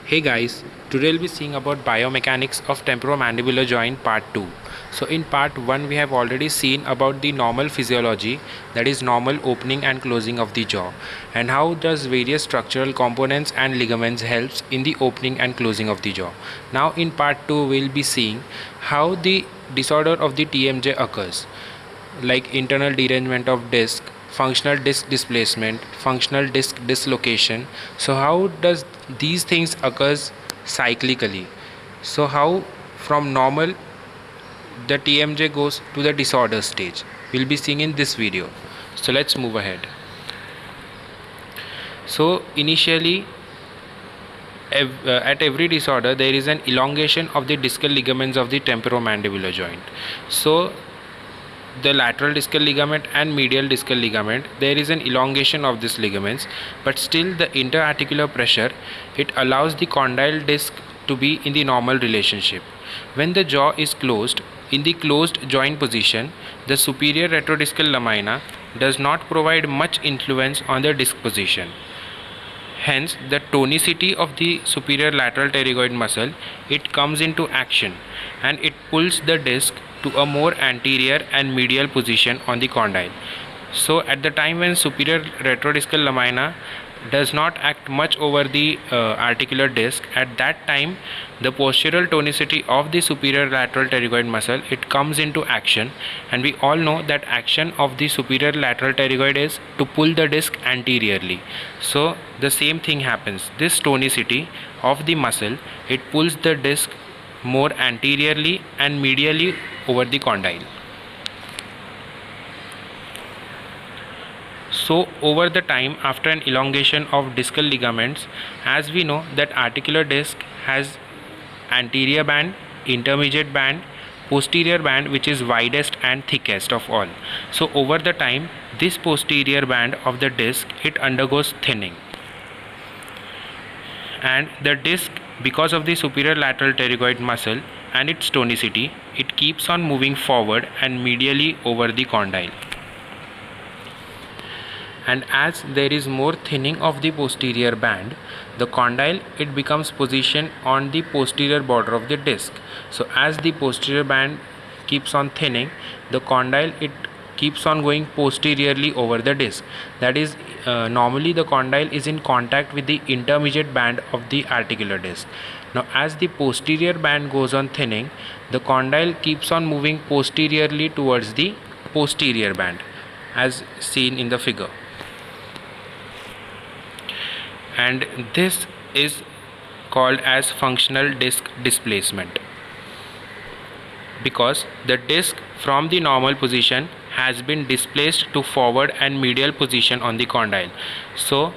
Hey guys, today we'll be seeing about biomechanics of temporomandibular joint part 2. So in part 1 we have already seen about the normal physiology, that is normal opening and closing of the jaw, and how does various structural components and ligaments helps in the opening and closing of the jaw. Now in part 2 we'll be seeing how the disorder of the TMJ occurs, like internal derangement of disc, functional disc displacement, functional disc dislocation. So how does these things occurs cyclically? So how from normal the TMJ goes to the disorder stage, we'll be seeing in this video. So let's move ahead. So initially at every disorder there is an elongation of the discal ligaments of the temporomandibular joint. So the lateral discal ligament and medial discal ligament, there is an elongation of these ligaments, but still the interarticular pressure, it allows the condyle disc to be in the normal relationship. When the jaw is closed, in the closed joint position, the superior retrodiscal lamina does not provide much influence on the disc position. Hence, the tonicity of the superior lateral pterygoid muscle, it comes into action and it pulls the disc to a more anterior and medial position on the condyle. So at the time when superior retrodiscal lamina does not act much over the articular disc, at that time the postural tonicity of the superior lateral pterygoid muscle, it comes into action, and we all know that action of the superior lateral pterygoid is to pull the disc anteriorly. So the same thing happens. This tonicity of the muscle, it pulls the disc more anteriorly and medially over the condyle. So over the time, after an elongation of discal ligaments, as we know that articular disc has anterior band, intermediate band, posterior band, which is widest and thickest of all. So over the time, this posterior band of the disc, it undergoes thinning, and the disc, because of the superior lateral pterygoid muscle and its tonicity, it keeps on moving forward and medially over the condyle. And as there is more thinning of the posterior band, the condyle, it becomes positioned on the posterior border of the disc. So as the posterior band keeps on thinning, the condyle, it keeps on going posteriorly over the disc. That is, normally the condyle is in contact with the intermediate band of the articular disc. Now as the posterior band goes on thinning, the condyle keeps on moving posteriorly towards the posterior band, as seen in the figure. And this is called as functional disc displacement, because the disc from the normal position has been displaced to forward and medial position on the condyle. So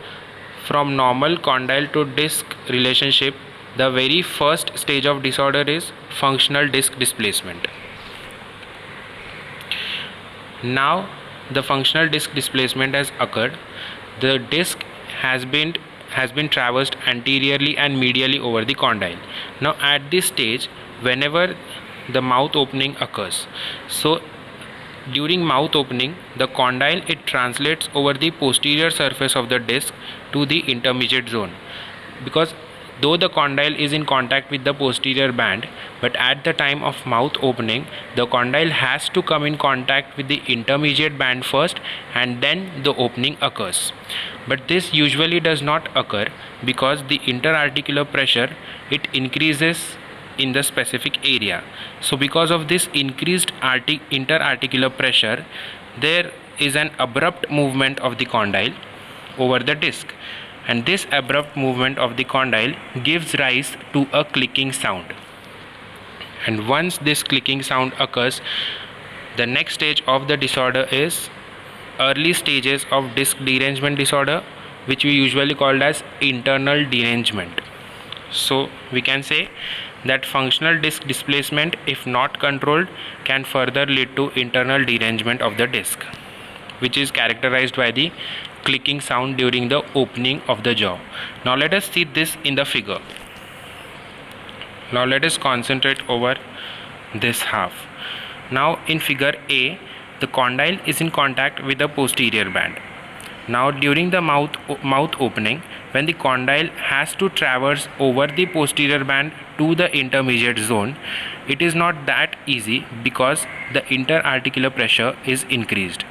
from normal condyle to disc relationship, the very first stage of disorder is functional disc displacement. Now the functional disc displacement has occurred. The disc has been traversed anteriorly and medially over the condyle. Now at this stage, whenever the mouth opening occurs, so during mouth opening, the condyle, it translates over the posterior surface of the disc to the intermediate zone, because though the condyle is in contact with the posterior band, but at the time of mouth opening, the condyle has to come in contact with the intermediate band first, and then the opening occurs. But this usually does not occur, because the interarticular pressure, it increases in the specific area. So because of this increased interarticular pressure, there is an abrupt movement of the condyle over the disc, and this abrupt movement of the condyle gives rise to a clicking sound. And once this clicking sound occurs, the next stage of the disorder is early stages of disc derangement disorder, which we usually call as internal derangement. So we can say that functional disc displacement, if not controlled, can further lead to internal derangement of the disc, which is characterized by the clicking sound during the opening of the jaw. Now let us see this in the figure. Now let us concentrate over this half. Now in figure A, the condyle is in contact with the posterior band. Now during the mouth opening, when the condyle has to traverse over the posterior band to the intermediate zone, it is not that easy because the interarticular pressure is increased.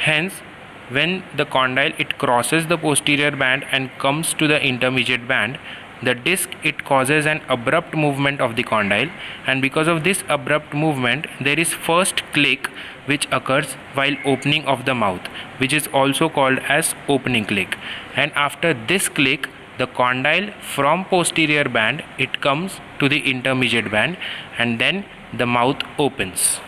Hence, when the condyle it crosses the posterior band and comes to the intermediate band, the disc it causes an abrupt movement of the condyle, and because of this abrupt movement there is first click which occurs while opening of the mouth, which is also called as opening click, and after this click the condyle from posterior band it comes to the intermediate band and then the mouth opens.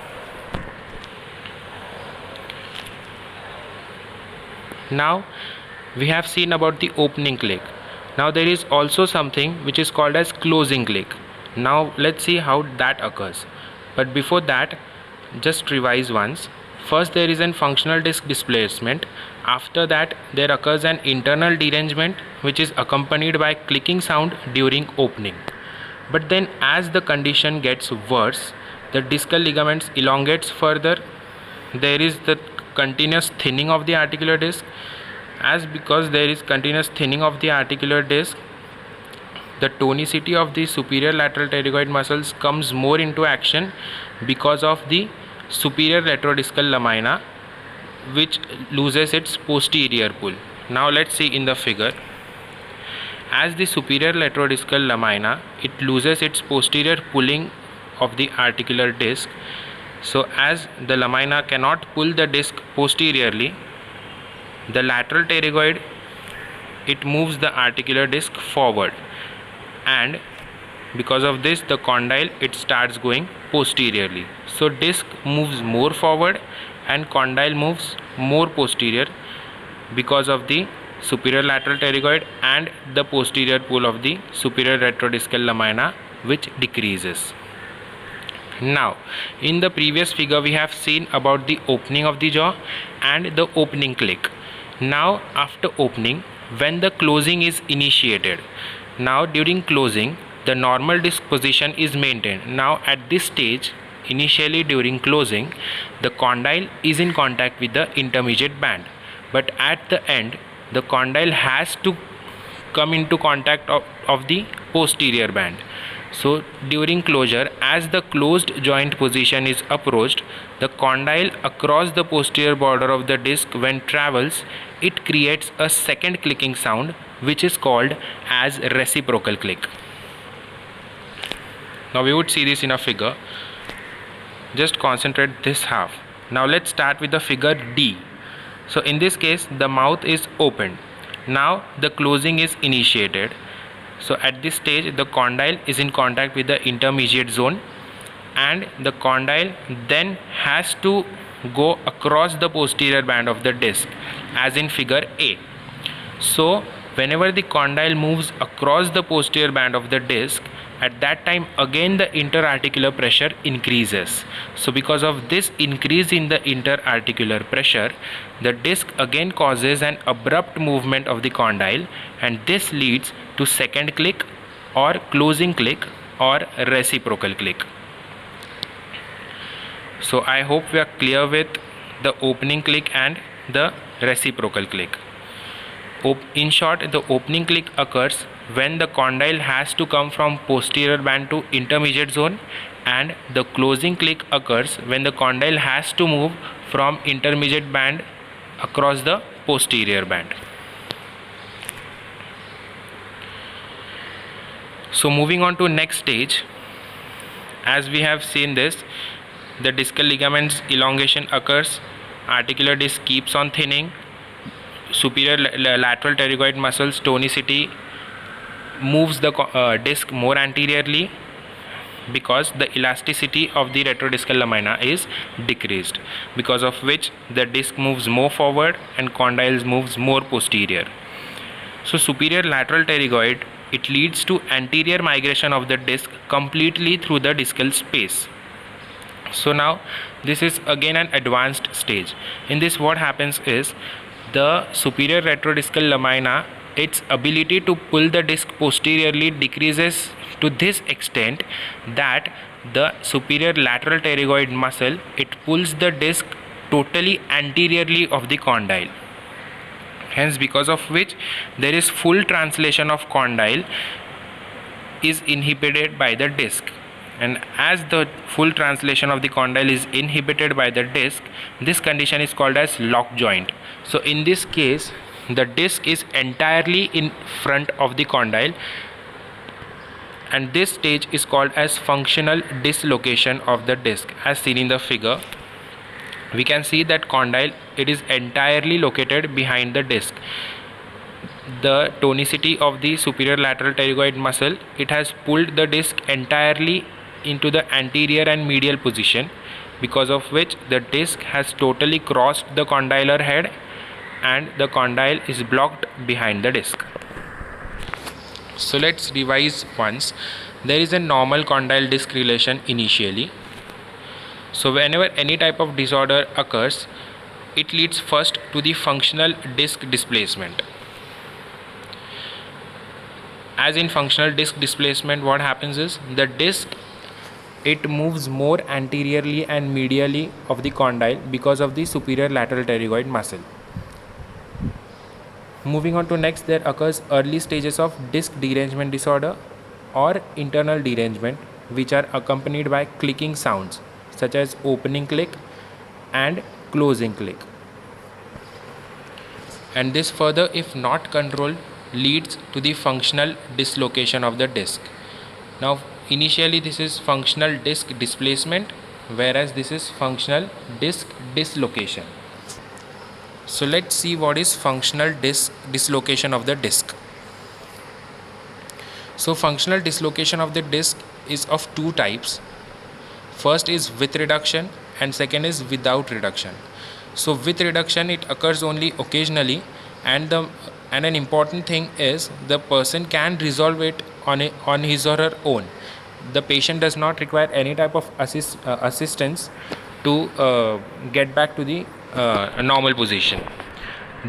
Now we have seen about the opening click. Now there is also something which is called as closing click. Now let's see how that occurs. But before that, just revise once. First there is an functional disc displacement. After that there occurs an internal derangement which is accompanied by clicking sound during opening. But then as the condition gets worse, the discal ligaments elongates further. There is the continuous thinning of the articular disc. Because there is continuous thinning of the articular disc, the tonicity of the superior lateral pterygoid muscles comes more into action because of the superior retrodiscal lamina, which loses its posterior pull. Now let's see in the figure. As the superior retrodiscal lamina it loses its posterior pulling of the articular disc, so as the lamina cannot pull the disc posteriorly, the lateral pterygoid it moves the articular disc forward, and because of this the condyle it starts going posteriorly. So disc moves more forward and condyle moves more posterior because of the superior lateral pterygoid and the posterior pull of the superior retrodiscal lamina, which decreases. Now in the previous figure we have seen about the opening of the jaw and the opening click. Now after opening, when the closing is initiated, now during closing the normal disc position is maintained. Now at this stage, initially during closing, the condyle is in contact with the intermediate band, but at the end the condyle has to come into contact of the posterior band. So during closure, as the closed joint position is approached, the condyle across the posterior border of the disc when travels, it creates a second clicking sound which is called as reciprocal click. Now we would see this in a figure. Just concentrate this half. Now let's start with the figure D. So in this case the mouth is opened. Now the closing is initiated. So at this stage the condyle is in contact with the intermediate zone, and the condyle then has to go across the posterior band of the disc as in figure A. So whenever the condyle moves across the posterior band of the disc, at that time again the interarticular pressure increases. So because of this increase in the interarticular pressure, the disc again causes an abrupt movement of the condyle, and this leads to second click or closing click or reciprocal click. So I hope we are clear with the opening click and the reciprocal click. In short, the opening click occurs when the condyle has to come from posterior band to intermediate zone, and the closing click occurs when the condyle has to move from intermediate band across the posterior band. So moving on to next stage, as we have seen this, the discal ligaments elongation occurs, articular disc keeps on thinning, superior lateral pterygoid muscles tonicity moves the disc more anteriorly because the elasticity of the retrodiscal lamina is decreased, because of which the disc moves more forward and condyles moves more posterior. So superior lateral pterygoid, it leads to anterior migration of the disc completely through the discal space. So now this is again an advanced stage. In this what happens is, the superior retrodiscal lamina, its ability to pull the disc posteriorly decreases to this extent that the superior lateral pterygoid muscle, it pulls the disc totally anteriorly of the condyle. hence because of which there is full translation of condyle is inhibited by the disc, and as the full translation of the condyle is inhibited by the disc, this condition is called as lock joint. So in this case the disc is entirely in front of the condyle, and this stage is called as functional dislocation of the disc. As seen in the figure, we can see that condyle, it is entirely located behind the disc. The tonicity of the superior lateral pterygoid muscle, it has pulled the disc entirely into the anterior and medial position, because of which the disc has totally crossed the condylar head and the condyle is blocked behind the disc. So let's revise once. There is a normal condyle disc relation initially. So whenever any type of disorder occurs, it leads first to the functional disc displacement. As in functional disc displacement, what happens is the disc, it moves more anteriorly and medially of the condyle because of the superior lateral pterygoid muscle. Moving on to next, there occurs early stages of disc derangement disorder or internal derangement, which are accompanied by clicking sounds such as opening click and closing click. And this further, if not controlled, leads to the functional dislocation of the disc. Now initially this is functional disc displacement, whereas this is functional disc dislocation. So let's see what is functional dislocation of the disc. So functional dislocation of the disc is of two types. First is with reduction and second is without reduction. So with reduction, it occurs only occasionally, and an important thing is the person can resolve it on his or her own. The patient does not require any type of assistance to get back to the normal position.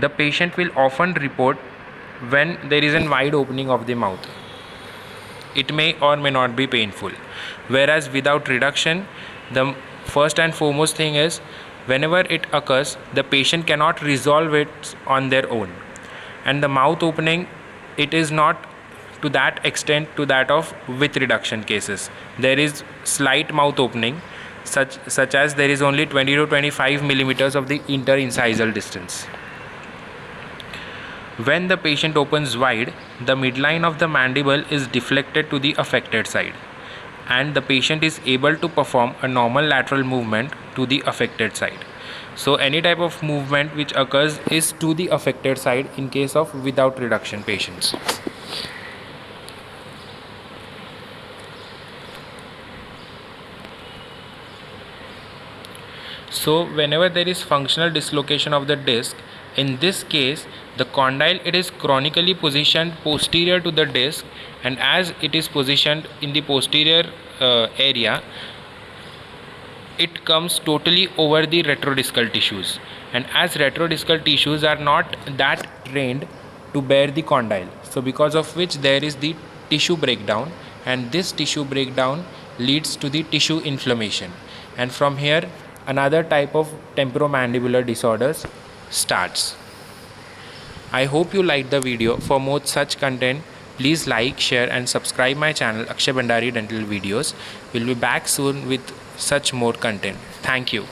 The patient will often report when there is a wide opening of the mouth. It may or may not be painful. Whereas without reduction, the first and foremost thing is whenever it occurs, the patient cannot resolve it on their own. And the mouth opening, it is not to that extent to that of with reduction cases. There is slight mouth opening, such as there is only 20 to 25 millimeters of the interincisal distance. When the patient opens wide, the midline of the mandible is deflected to the affected side, and the patient is able to perform a normal lateral movement to the affected side. So any type of movement which occurs is to the affected side in case of without reduction patients. So whenever there is functional dislocation of the disc, in this case the condyle, it is chronically positioned posterior to the disc, and as it is positioned in the posterior area, it comes totally over the retrodiscal tissues, and as retrodiscal tissues are not that trained to bear the condyle, so because of which there is the tissue breakdown, and this tissue breakdown leads to the tissue inflammation, and from here another type of temporomandibular disorders starts. I hope you liked the video. For more such content, please like, share and subscribe my channel Akshay Bhandari Dental Videos. We'll be back soon with such more content. Thank you.